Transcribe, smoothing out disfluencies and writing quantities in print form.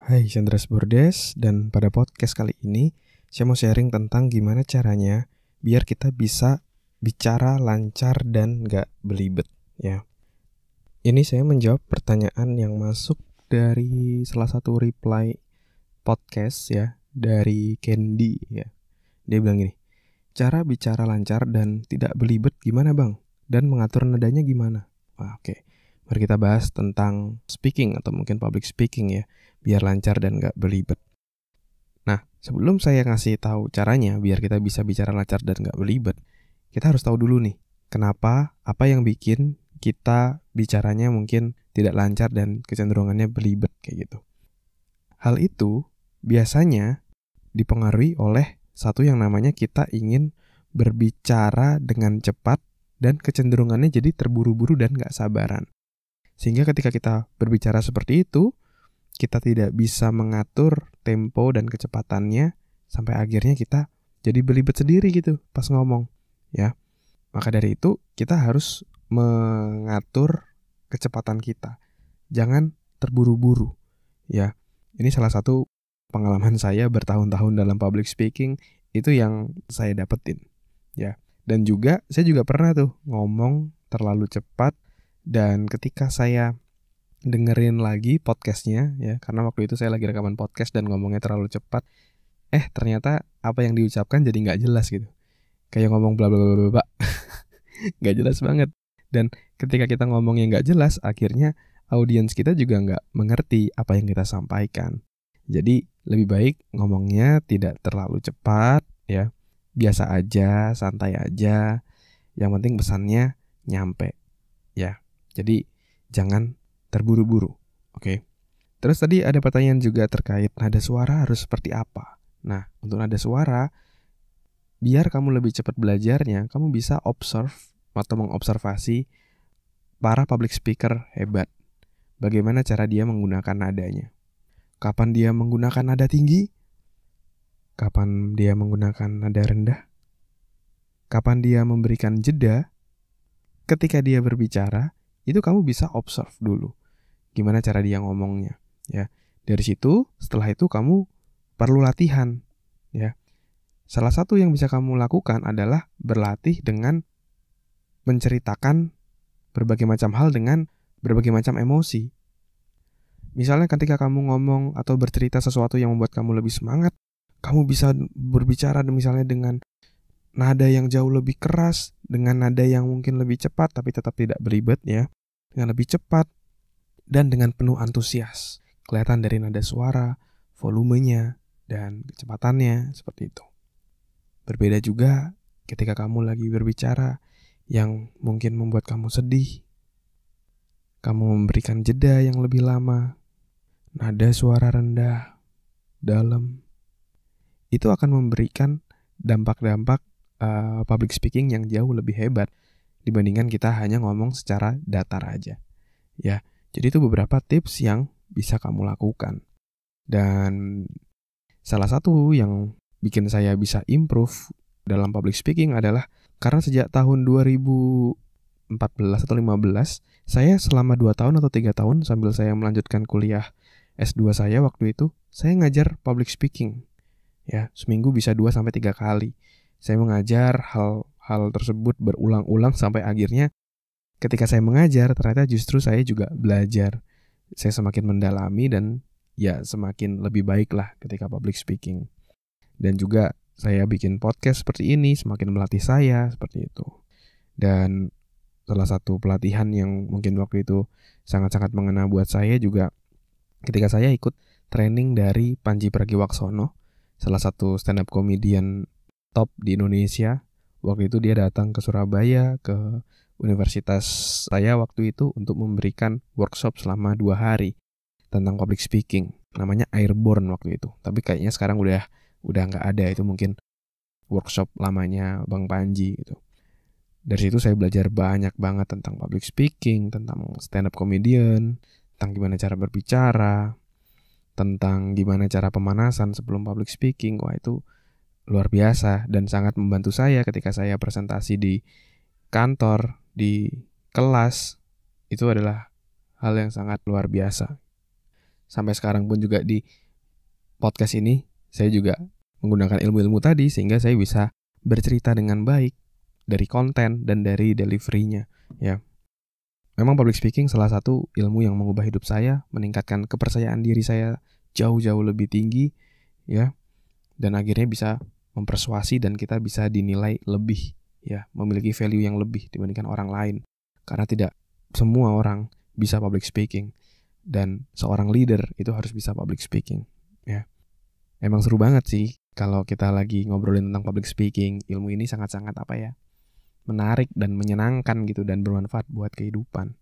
Hai, Chandra Bordes, dan pada podcast kali ini saya mau sharing tentang gimana caranya biar kita bisa bicara lancar dan gak belibet ya. Ini saya menjawab pertanyaan yang masuk dari salah satu reply podcast ya, dari Candy ya. Dia bilang gini, cara bicara lancar dan tidak belibet gimana bang? Dan mengatur nadanya gimana? Oke. Mari kita bahas tentang speaking atau mungkin public speaking ya, biar lancar dan gak belibet. Nah, sebelum saya ngasih tahu caranya biar kita bisa bicara lancar dan gak belibet, kita harus tahu dulu nih, kenapa, apa yang bikin kita bicaranya mungkin tidak lancar dan kecenderungannya belibet kayak gitu. Hal itu biasanya dipengaruhi oleh satu yang namanya kita ingin berbicara dengan cepat dan kecenderungannya jadi terburu-buru dan gak sabaran. Sehingga ketika kita berbicara seperti itu, kita tidak bisa mengatur tempo dan kecepatannya sampai akhirnya kita jadi belibet sendiri gitu pas ngomong, ya. Maka dari itu kita harus mengatur kecepatan kita. Jangan terburu-buru, ya. Ini salah satu pengalaman saya bertahun-tahun dalam public speaking itu yang saya dapetin, ya. Dan juga saya juga pernah tuh ngomong terlalu cepat. Dan ketika saya dengerin lagi podcastnya ya, karena waktu itu saya lagi rekaman podcast dan ngomongnya terlalu cepat, ternyata apa yang diucapkan jadi nggak jelas gitu, kayak ngomong bla bla bla bla bla, nggak jelas banget. Dan ketika kita ngomongnya nggak jelas, akhirnya audiens kita juga nggak mengerti apa yang kita sampaikan. Jadi lebih baik ngomongnya tidak terlalu cepat ya, biasa aja, santai aja, yang penting pesannya nyampe ya. Jadi jangan terburu-buru, oke? Terus tadi ada pertanyaan juga terkait nada suara harus seperti apa. Nah, untuk nada suara, biar kamu lebih cepat belajarnya, kamu bisa observe atau mengobservasi para public speaker hebat. Bagaimana cara dia menggunakan nadanya. Kapan dia menggunakan nada tinggi? Kapan dia menggunakan nada rendah? Kapan dia memberikan jeda? Ketika dia berbicara, itu kamu bisa observe dulu gimana cara dia ngomongnya ya. Dari situ, setelah itu kamu perlu latihan ya. Salah satu yang bisa kamu lakukan adalah berlatih dengan menceritakan berbagai macam hal dengan berbagai macam emosi. Misalnya ketika kamu ngomong atau bercerita sesuatu yang membuat kamu lebih semangat, kamu bisa berbicara misalnya dengan nada yang jauh lebih keras, dengan nada yang mungkin lebih cepat tapi tetap tidak belibet ya, dengan lebih cepat dan dengan penuh antusias. Kelihatan dari nada suara, volumenya, dan kecepatannya seperti itu. Berbeda juga ketika kamu lagi berbicara yang mungkin membuat kamu sedih. Kamu memberikan jeda yang lebih lama, nada suara rendah, dalam. Itu akan memberikan dampak-dampak public speaking yang jauh lebih hebat dibandingkan kita hanya ngomong secara datar aja. Ya, jadi itu beberapa tips yang bisa kamu lakukan. Dan salah satu yang bikin saya bisa improve dalam public speaking adalah karena sejak tahun 2014 atau 15, saya selama 2 tahun atau 3 tahun sambil saya melanjutkan kuliah S2 saya waktu itu, saya ngajar public speaking. Ya, seminggu bisa 2-3 kali. Saya mengajar hal tersebut berulang-ulang sampai akhirnya ketika saya mengajar, ternyata justru saya juga belajar. Saya semakin mendalami dan ya semakin lebih baik lah ketika public speaking. Dan juga saya bikin podcast seperti ini, semakin melatih saya seperti itu. Dan salah satu pelatihan yang mungkin waktu itu sangat-sangat mengena buat saya juga ketika saya ikut training dari Panji Pragiwaksono, salah satu stand up comedian top di Indonesia. Waktu itu dia datang ke Surabaya, ke universitas saya waktu itu untuk memberikan workshop selama 2 hari tentang public speaking. Namanya Airborne waktu itu. Tapi kayaknya sekarang udah nggak ada, itu mungkin workshop lamanya Bang Panji gitu. Dari situ saya belajar banyak banget tentang public speaking, tentang stand up comedian, tentang gimana cara berbicara, tentang gimana cara pemanasan sebelum public speaking. Wah, itu luar biasa dan sangat membantu saya ketika saya presentasi di kantor, di kelas. Itu adalah hal yang sangat luar biasa. sampai sekarang pun juga di podcast ini saya juga menggunakan ilmu-ilmu tadi sehingga saya bisa bercerita dengan baik dari konten dan dari delivery-nya, ya. Memang public speaking salah satu ilmu yang mengubah hidup saya, meningkatkan kepercayaan diri saya jauh-jauh lebih tinggi, ya. Dan akhirnya bisa mempersuasi dan kita bisa dinilai lebih, ya, memiliki value yang lebih dibandingkan orang lain. Karena tidak semua orang bisa public speaking dan seorang leader itu harus bisa public speaking, ya. Emang seru banget sih kalau kita lagi ngobrolin tentang public speaking. Ilmu ini sangat-sangat menarik dan menyenangkan gitu dan bermanfaat buat kehidupan.